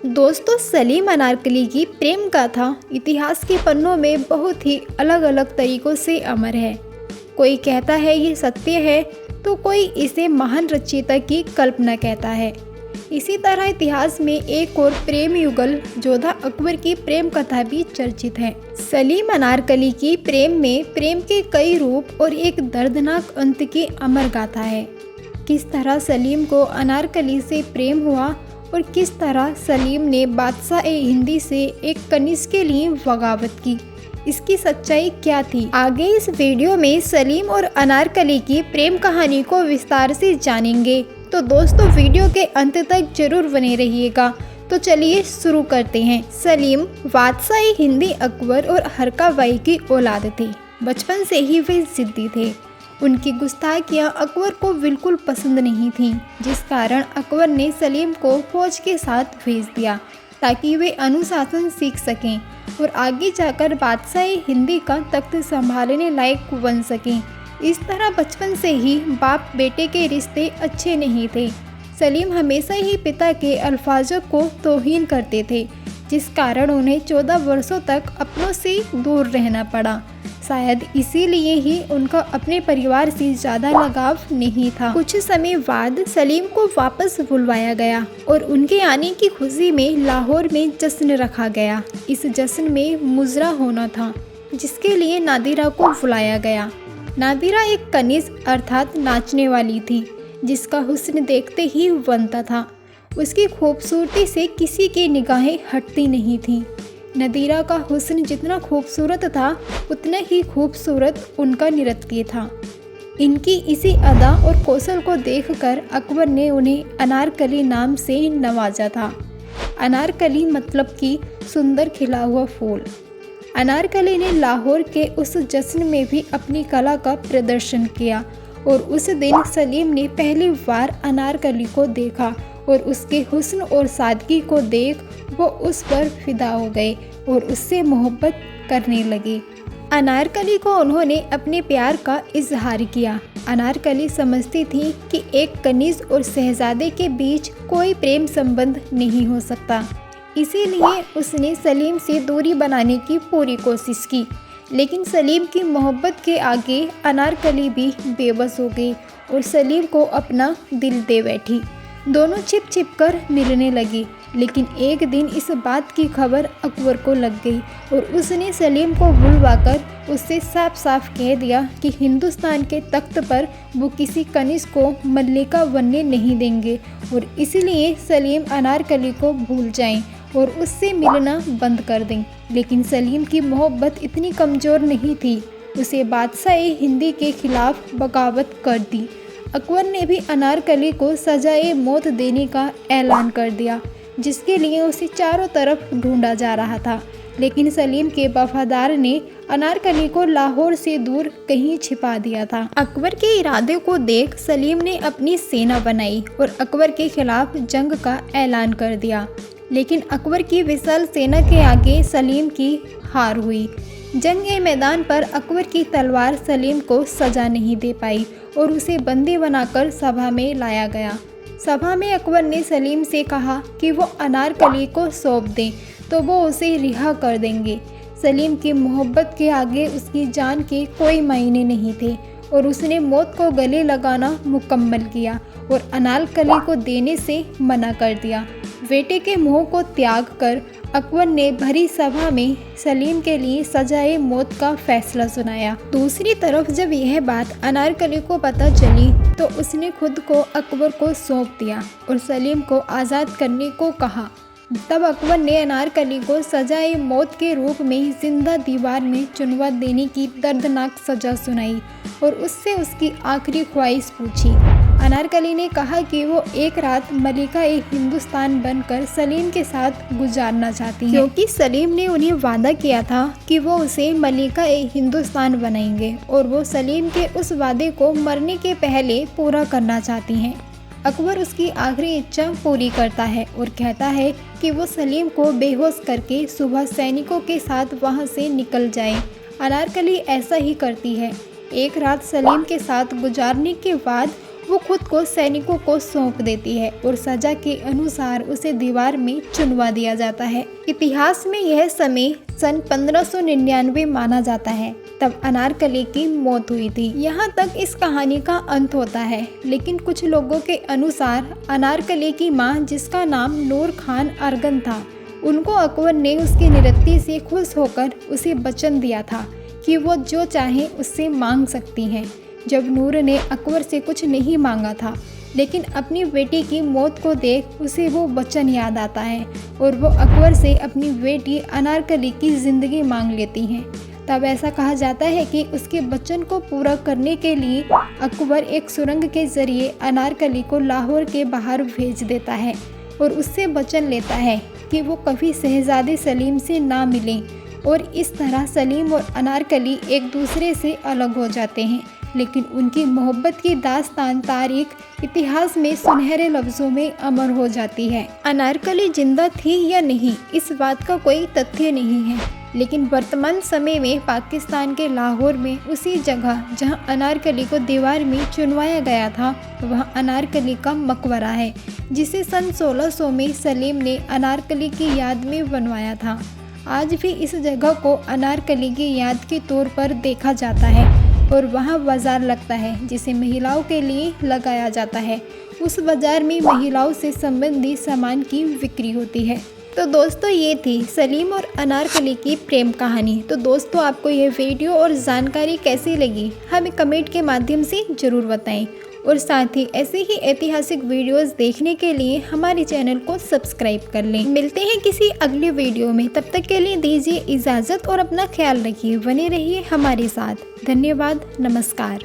दोस्तों, सलीम अनारकली की प्रेम गाथा इतिहास के पन्नों में बहुत ही अलग अलग तरीकों से अमर है। कोई कहता है ये सत्य है, तो कोई इसे महान रचयिता की कल्पना कहता है। इसी तरह इतिहास में एक और प्रेम युगल जोधा अकबर की प्रेम कथा भी चर्चित है। सलीम अनारकली की प्रेम में प्रेम के कई रूप और एक दर्दनाक अंत की अमर गाथा है। किस तरह सलीम को अनारकली से प्रेम हुआ और किस तरह सलीम ने बादशाह-ए-हिंदी से एक कनिष्क के लिए बगावत की, इसकी सच्चाई क्या थी, आगे इस वीडियो में सलीम और अनारकली की प्रेम कहानी को विस्तार से जानेंगे। तो दोस्तों, वीडियो के अंत तक जरूर बने रहिएगा। तो चलिए शुरू करते हैं। सलीम बादशाह-ए-हिंदी अकबर और हरकाबाई की औलाद थे। बचपन से ही वे जिद्दी थे। उनकी गुस्ताखियाँ अकबर को बिल्कुल पसंद नहीं थीं, जिस कारण अकबर ने सलीम को फौज के साथ भेज दिया ताकि वे अनुशासन सीख सकें और आगे जाकर बादशाह-ए-हिंदी का तख्त संभालने लायक बन सकें। इस तरह बचपन से ही बाप बेटे के रिश्ते अच्छे नहीं थे। सलीम हमेशा ही पिता के अल्फाजों को तौहीन करते थे, जिस कारण उन्हें 14 वर्षों तक अपनों से दूर रहना पड़ा। शायद इसीलिए ही उनका अपने परिवार से ज़्यादा लगाव नहीं था। कुछ समय बाद सलीम को वापस बुलवाया गया और उनके आने की खुशी में लाहौर में जश्न रखा गया। इस जश्न में मुजरा होना था, जिसके लिए नादिरा को बुलाया गया। नादिरा एक कनिष्क अर्थात नाचने वाली थी, जिसका हुस्न देखते ही बनता था। उसकी खूबसूरती से किसी की निगाहें हटती नहीं थीं। नादिरा का हुस्न जितना खूबसूरत था, उतना ही खूबसूरत उनका नृत्य था। इनकी इसी अदा और कौशल को देखकर अकबर ने उन्हें अनारकली नाम से नवाजा था। अनारकली मतलब कि सुंदर खिला हुआ फूल। अनारकली ने लाहौर के उस जश्न में भी अपनी कला का प्रदर्शन किया और उस दिन सलीम ने पहली बार अनारकली को देखा और उसके हुस्न और सादगी को देख वो उस पर फिदा हो गए और उससे मोहब्बत करने लगे। अनारकली को उन्होंने अपने प्यार का इजहार किया। अनारकली समझती थी कि एक कनिष्क और शहजादे के बीच कोई प्रेम संबंध नहीं हो सकता, इसीलिए उसने सलीम से दूरी बनाने की पूरी कोशिश की। लेकिन सलीम की मोहब्बत के आगे अनारकली भी बेबस हो गई और सलीम को अपना दिल दे बैठी। दोनों छिप छिप कर मिलने लगी, लेकिन एक दिन इस बात की खबर अकबर को लग गई और उसने सलीम को बुलवाकर उससे साफ साफ कह दिया कि हिंदुस्तान के तख्त पर वो किसी कनिष्क को मल्लिका बनने नहीं देंगे और इसलिए सलीम अनारकली को भूल जाएं और उससे मिलना बंद कर दें। लेकिन सलीम की मोहब्बत इतनी कमज़ोर नहीं थी, उसे बादशाह-ए-हिंदी के खिलाफ बगावत कर दी। अकबर ने भी अनारकली को सजाए मौत देने का ऐलान कर दिया, जिसके लिए उसे चारों तरफ ढूंढा जा रहा था। लेकिन सलीम के वफादार ने अनारकली को लाहौर से दूर कहीं छिपा दिया था। अकबर के इरादे को देख सलीम ने अपनी सेना बनाई और अकबर के खिलाफ जंग का ऐलान कर दिया। लेकिन अकबर की विशाल सेना के आगे सलीम की हार हुई। जंग के मैदान पर अकबर की तलवार सलीम को सजा नहीं दे पाई और उसे बंदी बनाकर सभा में लाया गया। सभा में अकबर ने सलीम से कहा कि वो अनारकली को सौंप दें तो वो उसे रिहा कर देंगे। सलीम की मोहब्बत के आगे उसकी जान के कोई मायने नहीं थे और उसने मौत को गले लगाना मुकम्मल किया और अनारकली को देने से मना कर दिया। बेटे के मोह को त्याग कर अकबर ने भरी सभा में सलीम के लिए सजाए मौत का फैसला सुनाया। दूसरी तरफ जब यह बात अनारकली को पता चली तो उसने खुद को अकबर को सौंप दिया और सलीम को आज़ाद करने को कहा। तब अकबर ने अनारकली को सजाए मौत के रूप में जिंदा दीवार में चुनवा देने की दर्दनाक सजा सुनाई और उससे उसकी आखिरी ख्वाहिश पूछी। अनारकली ने कहा कि वो एक रात मलिका-ए-हिंदुस्तान बनकर सलीम के साथ गुजारना चाहती हैं, क्योंकि सलीम ने उन्हें वादा किया था कि वो उसे मलिका-ए-हिंदुस्तान बनाएंगे और वो सलीम के उस वादे को मरने के पहले पूरा करना चाहती हैं। अकबर उसकी आखिरी इच्छा पूरी करता है और कहता है कि वो सलीम को बेहोश करके सुबह सैनिकों के साथ वहाँ से निकल जाए। अनारकली ऐसा ही करती है। एक रात सलीम के साथ गुजारने के बाद वो खुद को सैनिकों को सौंप देती है और सजा के अनुसार उसे दीवार में चुनवा दिया जाता है। इतिहास में यह समय सन 1599 माना जाता है, तब अनारकली की मौत हुई थी। यहाँ तक इस कहानी का अंत होता है, लेकिन कुछ लोगों के अनुसार अनारकली की माँ, जिसका नाम नूर खान अरगन था, उनको अकबर ने उसकी निरत्ती से खुश होकर उसे वचन दिया था कि वो जो चाहे उससे मांग सकती हैं। जब नूर ने अकबर से कुछ नहीं मांगा था, लेकिन अपनी बेटी की मौत को देख उसे वो वचन याद आता है और वो अकबर से अपनी बेटी अनारकली की ज़िंदगी मांग लेती हैं। तब ऐसा कहा जाता है कि उसके वचन को पूरा करने के लिए अकबर एक सुरंग के जरिए अनारकली को लाहौर के बाहर भेज देता है और उससे वचन लेता है कि वो कभी शहजादे सलीम से ना मिलें, और इस तरह सलीम और अनारकली एक दूसरे से अलग हो जाते हैं। लेकिन उनकी मोहब्बत की दास्तान तारीख इतिहास में सुनहरे लफ्ज़ों में अमर हो जाती है। अनारकली जिंदा थी या नहीं, इस बात का कोई तथ्य नहीं है, लेकिन वर्तमान समय में पाकिस्तान के लाहौर में उसी जगह जहां अनारकली को दीवार में चुनवाया गया था, वहां अनारकली का मकबरा है, जिसे सन 1600 में सलीम ने अनारकली की याद में बनवाया था। आज भी इस जगह को अनारकली की याद के तौर पर देखा जाता है और वहाँ बाज़ार लगता है, जिसे महिलाओं के लिए लगाया जाता है। उस बाज़ार में महिलाओं से संबंधित सामान की बिक्री होती है। तो दोस्तों, ये थी सलीम और अनारकली की प्रेम कहानी। तो दोस्तों, आपको ये वीडियो और जानकारी कैसी लगी, हमें कमेंट के माध्यम से ज़रूर बताएं, और साथ ही ऐसे ही ऐतिहासिक वीडियोस देखने के लिए हमारे चैनल को सब्सक्राइब कर लें। मिलते हैं किसी अगले वीडियो में, तब तक के लिए दीजिए इजाज़त और अपना ख्याल रखिए। बने रहिए हमारे साथ। धन्यवाद। नमस्कार।